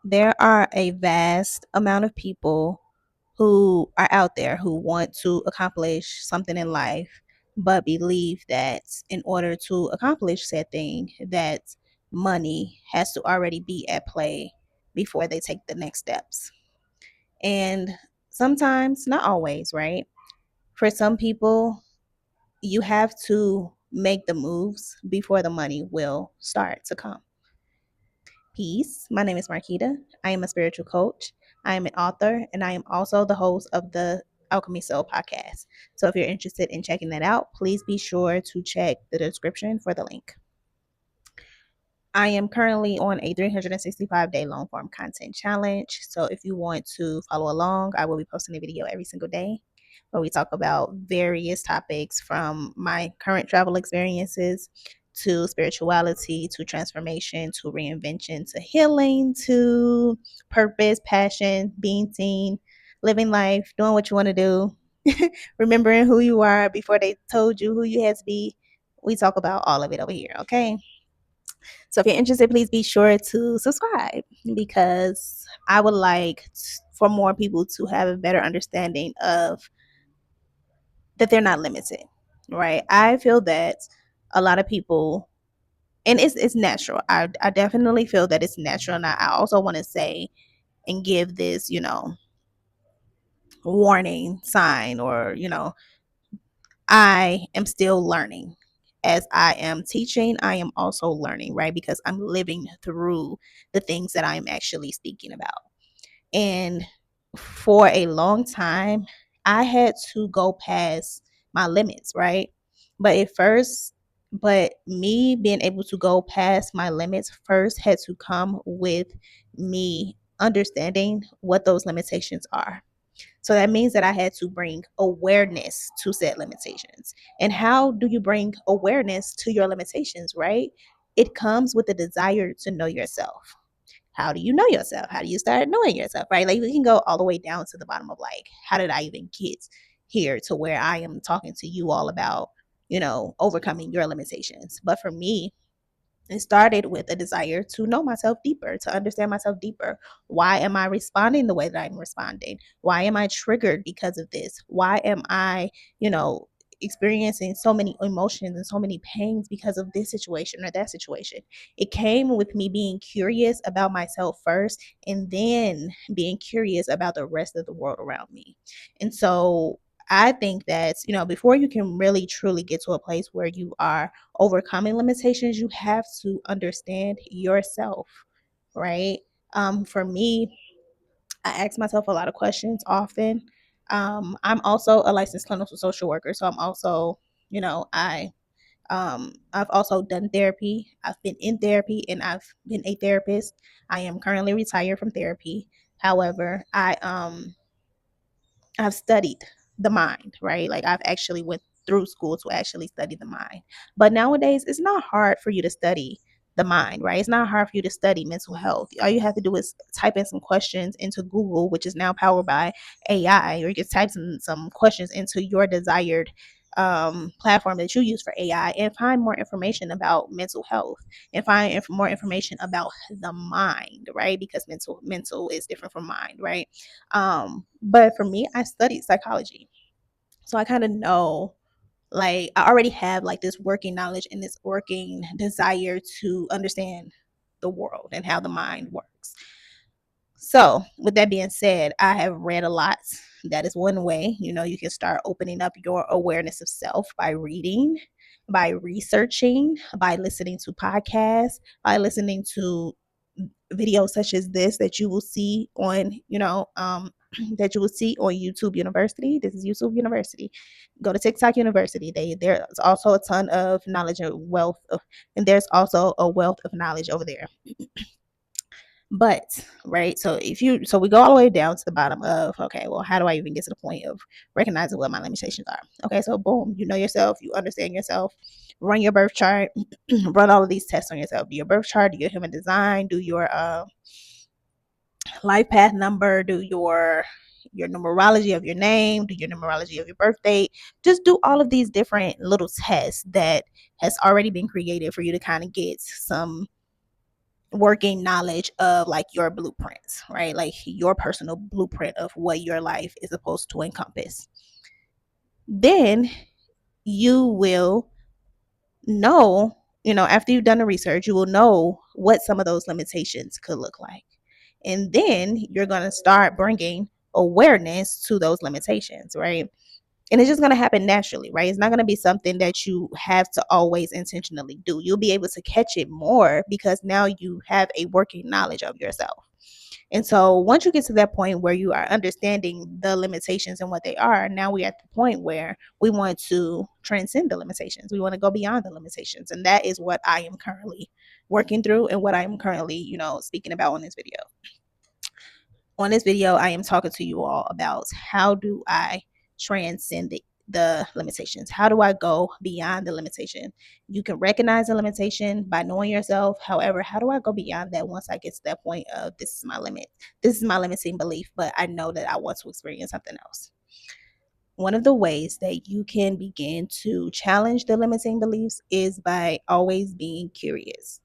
There are a vast amount of people who are out there who want to accomplish something in life, but believe that in order to accomplish said thing, that money has to already be at play before they take the next steps. And sometimes, not always, right? For some people, you have to make the moves before the money will start to come. Peace. My name is Marquita. I am a spiritual coach. I am an author, and I am also the host of the Alchemy Soul podcast. So if you're interested in checking that out, please be sure to check the description for the link. I am currently on a 365-day long form content challenge. So if you want to follow along, I will be posting a video every single day where we talk about various topics from my current travel experiences to spirituality to transformation to reinvention to healing to purpose, passion, being seen, living life, doing what you want to do, remembering who you are before they told you who you had to be. We talk about all of it over here, okay? So if you're interested, please be sure to subscribe because I would like for more people to have a better understanding of that they're not limited, right? I feel that a lot of people, and it's natural. I definitely feel that it's natural, and I also want to say and give this, warning sign, or I am still learning. As I am teaching, I am also learning, right? Because I'm living through the things that I'm actually speaking about. And for a long time, I had to go past my limits, right? But me being able to go past my limits first had to come with me understanding what those limitations are. So that means that I had to bring awareness to said limitations. And how do you bring awareness to your limitations, right? It comes with the desire to know yourself. How do you know yourself? How do you start knowing yourself, right? Like we can go all the way down to the bottom of like, how did I even get here to where I am talking to you all about, overcoming your limitations? But for me, it started with a desire to know myself deeper, to understand myself deeper. Why am I responding the way that I'm responding? Why am I triggered because of this? Why am I, experiencing so many emotions and so many pains because of this situation or that situation? It came with me being curious about myself first and then being curious about the rest of the world around me. And so I think that, before you can really truly get to a place where you are overcoming limitations, you have to understand yourself, right? For me, I ask myself a lot of questions often. I'm also a licensed clinical social worker, so I'm also, I've also done therapy. I've been in therapy and I've been a therapist. I am currently retired from therapy. However, I've studied the mind, right? Like I've actually went through school to actually study the mind. But nowadays, it's not hard for you to study the mind, right? It's not hard for you to study mental health. All you have to do is type in some questions into Google, which is now powered by AI, or you can type some questions into your desired platform that you use for AI and find more information about mental health and find more information about the mind, right? Because mental is different from mind, right? But for me, I studied psychology. So I kind of know, like, I already have like this working knowledge and this working desire to understand the world and how the mind works. So, with that being said, I have read a lot. That is one way, you can start opening up your awareness of self by reading, by researching, by listening to podcasts, by listening to videos such as this that you will see on, that you will see on YouTube University. This is YouTube University. Go to TikTok University. There's also a ton of knowledge and wealth of, and there's also a wealth of knowledge over there. But right, so we go all the way down to the bottom of, okay, well, how do I even get to the point of recognizing what my limitations are? Okay, so boom, you know yourself, you understand yourself, run your birth chart, run all of these tests on yourself. Do your birth chart, do your human design, do your life path number, do your numerology of your name, do your numerology of your birth date. Just do all of these different little tests that has already been created for you to kind of get some working knowledge of like your blueprints, right? Like your personal blueprint of what your life is supposed to encompass. Then you will know, after you've done the research, you will know what some of those limitations could look like. And then you're going to start bringing awareness to those limitations, right? And it's just going to happen naturally, right? It's not going to be something that you have to always intentionally do. You'll be able to catch it more because now you have a working knowledge of yourself. And so once you get to that point where you are understanding the limitations and what they are, now we're at the point where we want to transcend the limitations. We want to go beyond the limitations. And that is what I am currently working through and what I'm currently, speaking about on this video. On this video, I am talking to you all about how do I transcend the limitations? How do I go beyond the limitation? You can recognize the limitation by knowing yourself. However, how do I go beyond that once I get to that point of this is my limit? This is my limiting belief, but I know that I want to experience something else. One of the ways that you can begin to challenge the limiting beliefs is by always being curious,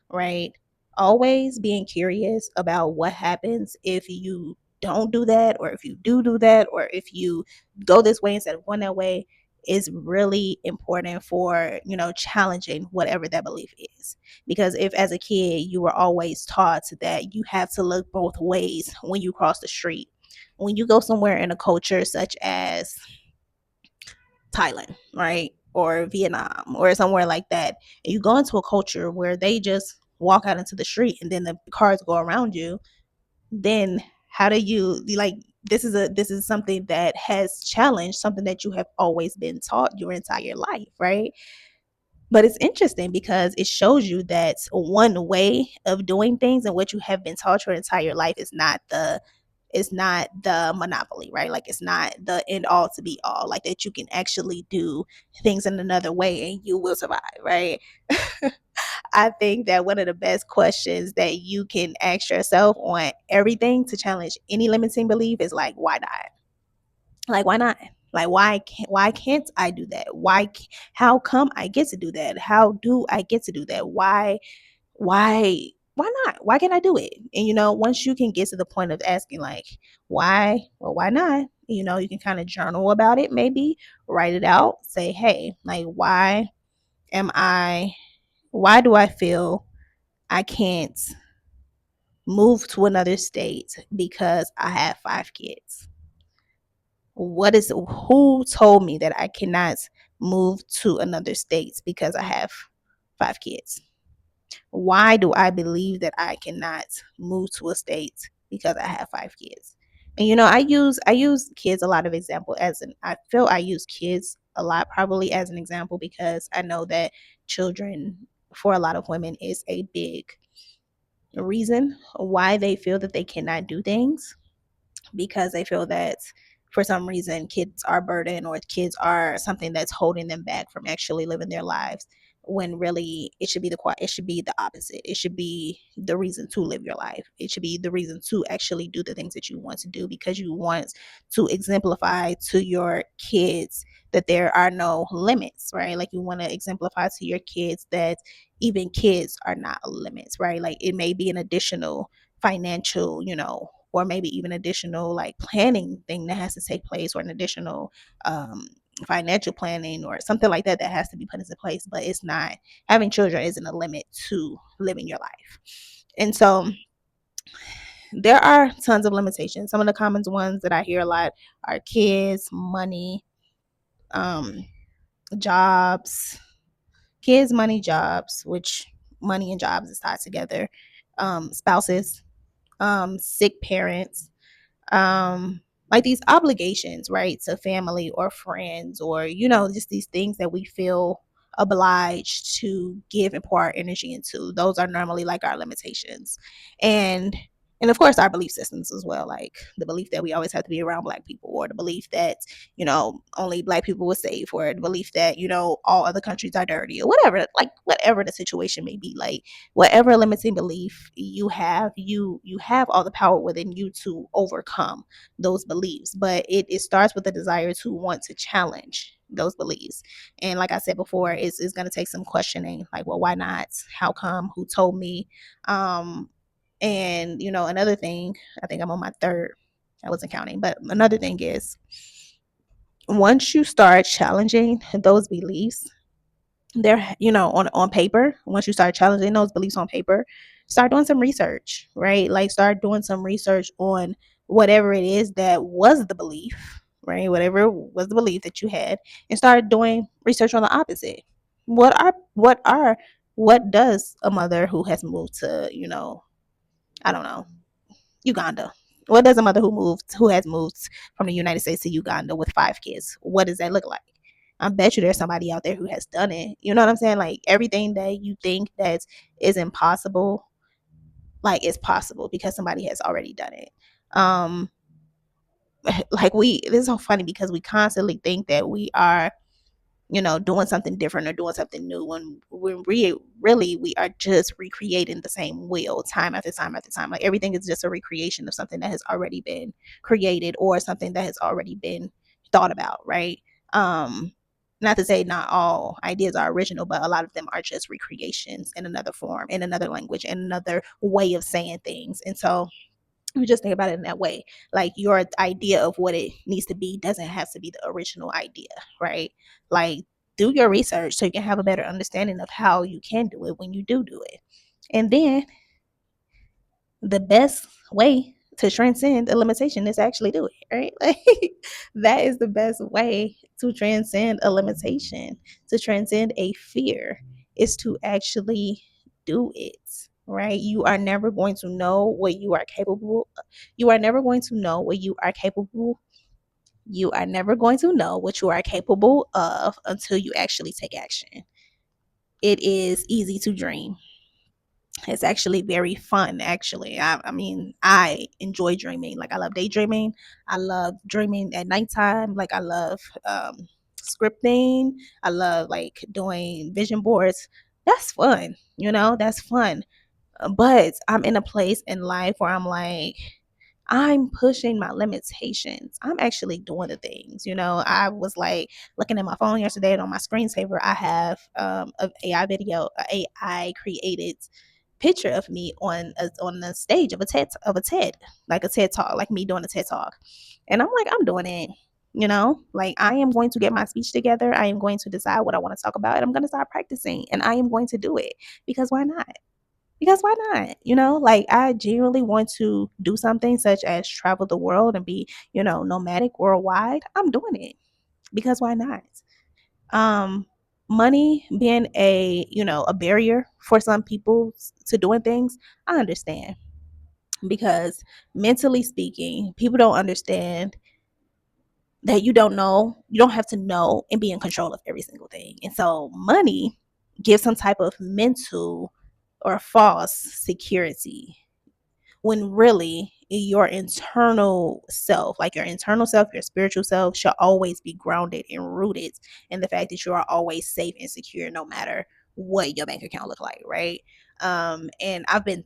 right? Always being curious about what happens if you don't do that, or if you do that, or if you go this way instead of going that way is really important for, challenging whatever that belief is. Because if as a kid you were always taught that you have to look both ways when you cross the street, when you go somewhere in a culture such as Thailand, right? Or Vietnam or somewhere like that. And you go into a culture where they just walk out into the street and then the cars go around you, then how do you like this is something that has challenged something that you have always been taught your entire life, right? But it's interesting because it shows you that one way of doing things and what you have been taught your entire life is not the monopoly, right? Like it's not the end all to be all, like that you can actually do things in another way and you will survive, right? I think that one of the best questions that you can ask yourself on everything to challenge any limiting belief is like, why not? Like, why not? Like, why can't I do that? How come I get to do that? How do I get to do that? Why not? Why can't I do it? And once you can get to the point of asking like why, well, why not? You can kind of journal about it, maybe write it out, say, hey, like am I why do I feel I can't move to another state because I have 5 kids? Who told me that I cannot move to another state because I have 5 kids? Why do I believe that I cannot move to a state because I have 5 kids? And I use kids a lot of example as an I feel I use kids a lot probably as an example because I know that children for a lot of women is a big reason why they feel that they cannot do things, because they feel that for some reason kids are a burden or kids are something that's holding them back from actually living their lives, when really it should be the opposite. It should be the reason to live your life. It should be the reason to actually do the things that you want to do, because you want to exemplify to your kids that there are no limits, right? Like you want to exemplify to your kids that even kids are not limits, right? Like it may be an additional financial, or maybe even additional like planning thing that has to take place, or an additional financial planning or something like that that has to be put into place. But it's not, having children isn't a limit to living your life. And so there are tons of limitations. Some of the common ones that I hear a lot are kids, money, um, jobs, kids, money, jobs, which money and jobs is tied together, spouses, sick parents, like these obligations, right, to family or friends, or just these things that we feel obliged to give and pour our energy into. Those are normally like our limitations. And of course our belief systems as well, like the belief that we always have to be around black people, or the belief that only black people were safe, or the belief that all other countries are dirty, or whatever, like whatever the situation may be. Like whatever limiting belief you have all the power within you to overcome those beliefs. But it starts with a desire to want to challenge those beliefs. And like I said before, it's going to take some questioning, like, well, why not? How come? Who told me? Um, and another thing, I think I'm on my third. I wasn't counting, but another thing is, once you start challenging those beliefs, they're on paper. Once you start challenging those beliefs on paper, start doing some research, right? Like, start doing some research on whatever it is that was the belief, right? Whatever was the belief that you had, and start doing research on the opposite. What does a mother who has moved to, I don't know, Uganda, what does a mother who has moved from the United States to Uganda with 5 kids, what does that look like? I bet you there's somebody out there who has done it. You know what I'm saying? Like, everything that you think that is impossible, like, it's possible because somebody has already done it. Um, like, this is so funny because we constantly think that we are doing something different or doing something new, when really we are just recreating the same wheel time after time after time. Like, everything is just a recreation of something that has already been created, or something that has already been thought about, right? um Not to say not all ideas are original, but a lot of them are just recreations in another form, in another language, in another way of saying things. And so you just think about it in that way. Like, your idea of what it needs to be doesn't have to be the original idea, right? Like, do your research so you can have a better understanding of how you can do it when you do it. And then the best way to transcend a limitation is actually do it, right? Like, that is the best way to transcend a limitation, to transcend a fear, is to actually do it, right? You are never going to know what you are capable of. You are never going to know what you are capable. You are never going to know what you are capable of until you actually take action. It is easy to dream. It's actually very fun, actually. I mean, I enjoy dreaming. Like, I love daydreaming. I love dreaming at nighttime. Like, I love scripting. I love, like, doing vision boards. That's fun. That's fun. But I'm in a place in life where I'm like, I'm pushing my limitations. I'm actually doing the things. I was like looking at my phone yesterday, and on my screensaver, I have a AI video, a AI created picture of me on the stage of a TED, like a TED talk, like me doing a TED talk. And I'm like, I'm doing it. Like, I am going to get my speech together. I am going to decide what I want to talk about, and I'm going to start practicing, and I am going to do it, because why not? Because why not? Like, I genuinely want to do something such as travel the world and be, nomadic worldwide. I'm doing it, because why not? um Money being a barrier for some people to doing things, I understand, because mentally speaking, people don't understand that you don't have to know and be in control of every single thing. And so money gives some type of mental or false security, when really your internal self, like your internal self, your spiritual self, should always be grounded and rooted in the fact that you are always safe and secure, no matter what your bank account look like, right? And I've been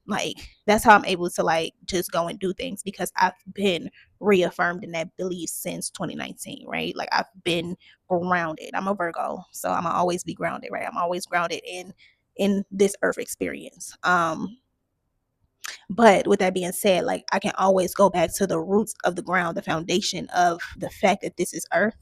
like, that's how I'm able to, like, just go and do things, because I've been reaffirmed in that belief since 2019, right? Like, I've been grounded. I'm a Virgo, so I'm gonna always be grounded, right? I'm always grounded in this earth experience. But with that being said, like, I can always go back to the roots of the ground, the foundation of the fact that this is earth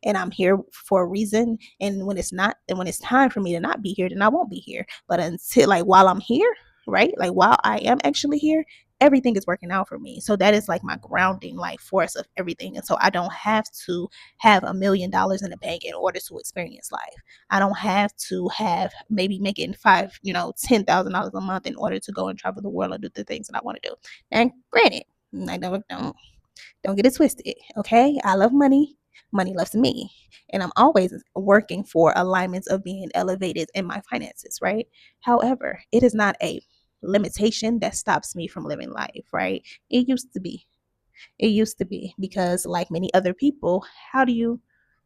and I'm here for a reason. And when it's not, and when it's time for me to not be here, then I won't be here. But until, like, while I'm here, right? Like, while I am actually here, everything is working out for me. So that is like my grounding, like, force of everything. And so I don't have to have $1 million in the bank in order to experience life. I don't have to have maybe making $10,000 a month in order to go and travel the world and do the things that I want to do. And granted, I don't get it twisted, okay? I love money. Money loves me. And I'm always working for alignments of being elevated in my finances, right? However, it is not a limitation that stops me from living life, right? It used to be. It used to be, because, like many other people, how do you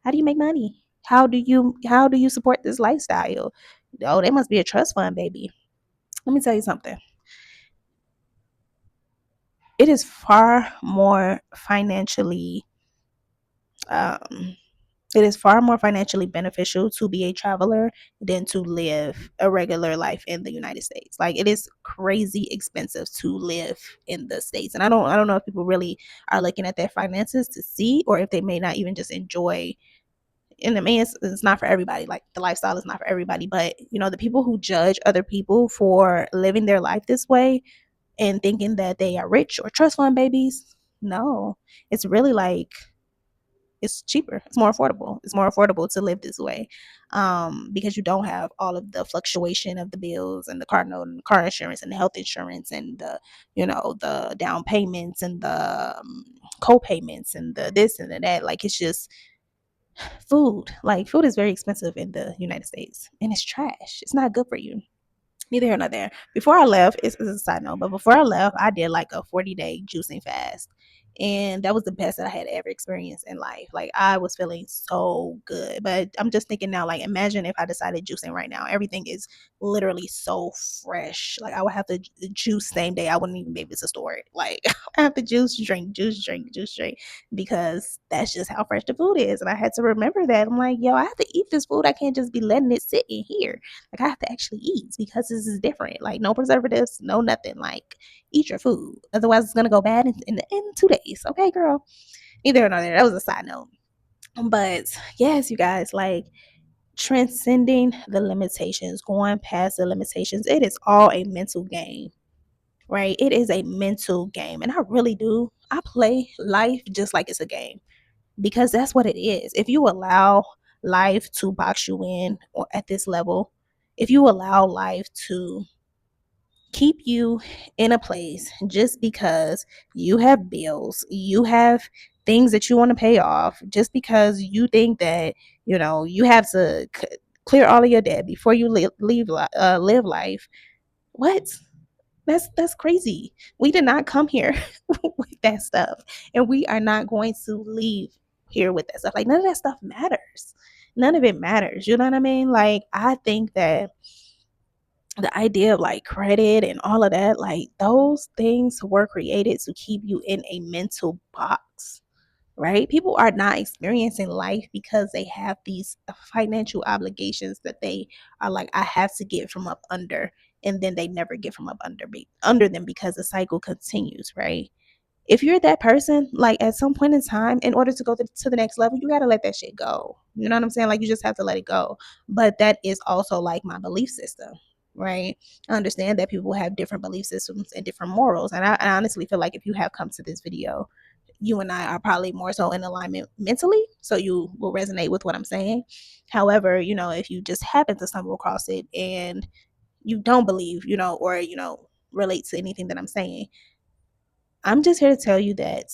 make money? How do you support this lifestyle? Oh, there must be a trust fund, baby. Let me tell you something. It is far more financially um It is far more financially beneficial to be a traveler than to live a regular life in the United States. Like it is crazy expensive to live in the States. And I don't know if people really are looking at their finances to see, or if they may not even just enjoy. And I mean, it's not for everybody. Like the lifestyle is not for everybody. But the people who judge other people for living their life this way and thinking that they are rich or trust fund babies, no, it's really like it's cheaper. It's more affordable. It's more affordable to live this way, because you don't have all of the fluctuation of the bills and the car note and the car insurance and the health insurance and the down payments and the co-payments and the this and the that. Like it's just food. Like food is very expensive in the United States, and it's trash. It's not good for you. Neither here nor there. Before I left, it's a side note, but before I left, I did like a 40-day juicing fast. And that was the best that I had ever experienced in life. Like I was feeling so good. But I'm just thinking now, like imagine if I decided juicing right now. Everything is literally so fresh. Like I would have to juice same day. I wouldn't even be able to store it. Like I have to juice drink because that's just how fresh the food is. And I had to remember that. I'm like, yo, I have to eat this food. I can't just be letting it sit in here. Like I have to actually eat because this is different. Like no preservatives, no nothing. Like eat your food. Otherwise it's gonna go bad in 2 days. Okay, girl. Neither or there. That was a side note. But yes, you guys, like transcending the limitations, going past the limitations, it is all a mental game. Right? It is a mental game. And I really do. I play life just like it's a game because that's what it is. If you allow life to box you in or at this level, if you allow life to keep you in a place just because you have bills, you have things that you want to pay off, just because you think that, you have to clear all of your debt before you live life. What? That's crazy. We did not come here with that stuff, and we are not going to leave here with that stuff. Like none of that stuff matters. None of it matters. You know what I mean? Like I think that the idea of like credit and all of that, like those things were created to keep you in a mental box. Right? People are not experiencing life because they have these financial obligations that they are like, I have to get from up under, and then they never get from up under them because the cycle continues, right? If you're that person, like at some point in time, in order to go to the next level, you got to let that shit go. You know what I'm saying? Like you just have to let it go. But that is also like my belief system, right? I understand that people have different belief systems and different morals. And I honestly feel like if you have come to this video, you and I are probably more so in alignment mentally. So you will resonate with what I'm saying. However, if you just happen to stumble across it and you don't believe, or, relate to anything that I'm saying, I'm just here to tell you that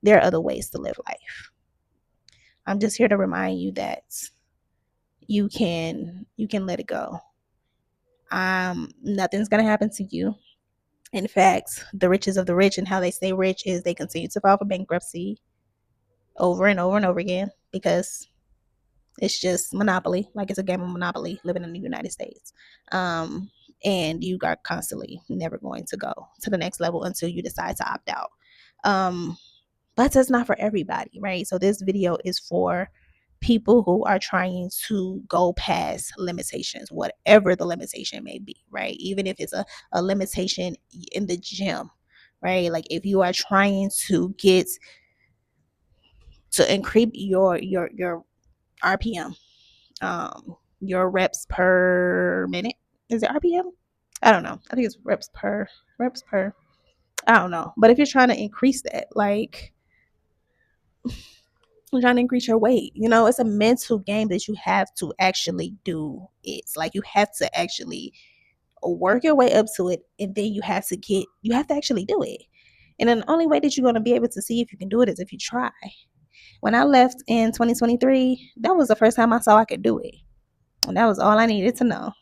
there are other ways to live life. I'm just here to remind you that you can let it go. Nothing's gonna happen to you. In fact, the riches of the rich and how they stay rich is they continue to file for bankruptcy over and over and over again because it's just monopoly. Like it's a game of monopoly living in the United States. And you are constantly never going to go to the next level until you decide to opt out. Um, but that's not for everybody, right? So this video is for people who are trying to go past limitations, whatever the limitation may be, right? Even if it's a limitation in the gym, right? Like if you are trying to get to increase your RPM, your reps per minute. Is it RPM? I don't know. I think it's reps per. I don't know. But if you're trying to increase that, like you're trying to increase your weight, it's a mental game that you have to actually do. It's like you have to actually work your way up to it, and then you have to actually do it. And then the only way that you're going to be able to see if you can do it is if you try. When I left in 2023, that was the first time I saw I could do it. And that was all I needed to know.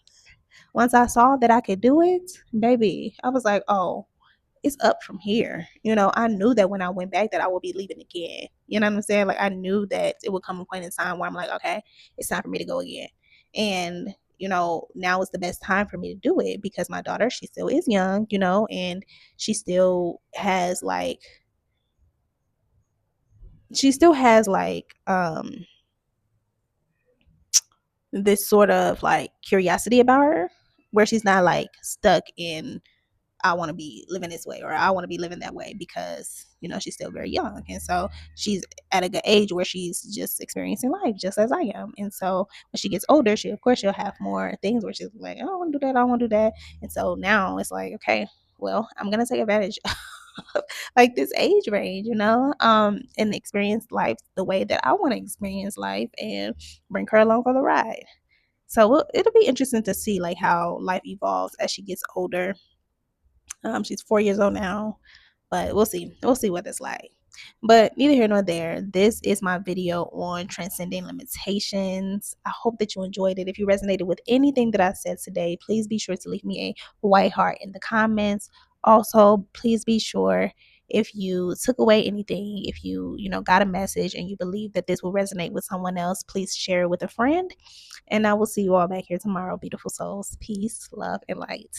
Once I saw that I could do it, baby, I was like, oh, it's up from here. I knew that when I went back that I would be leaving again. You know what I'm saying? Like I knew that it would come a point in time where I'm like, okay, it's time for me to go again. And now is the best time for me to do it because my daughter, she still is young, and she still has like this sort of like curiosity about her, where she's not like stuck in, I want to be living this way or I want to be living that way, because she's still very young, and so she's at a good age where she's just experiencing life just as I am. And so when she gets older, she'll have more things where she's like, I don't want to do that, I don't want to do that. And so now it's like, okay, well, I'm gonna take advantage of like this age range, and experience life the way that I want to experience life, and bring her along for the ride. So it'll be interesting to see like how life evolves as she gets older. She's 4 years old now, but we'll see. We'll see what it's like. But neither here nor there. This is my video on transcending limitations. I hope that you enjoyed it. If you resonated with anything that I said today, please be sure to leave me a white heart in the comments. Also, please be sure, if you took away anything, if you got a message and you believe that this will resonate with someone else, please share it with a friend. And I will see you all back here tomorrow, beautiful souls. Peace, love, and light.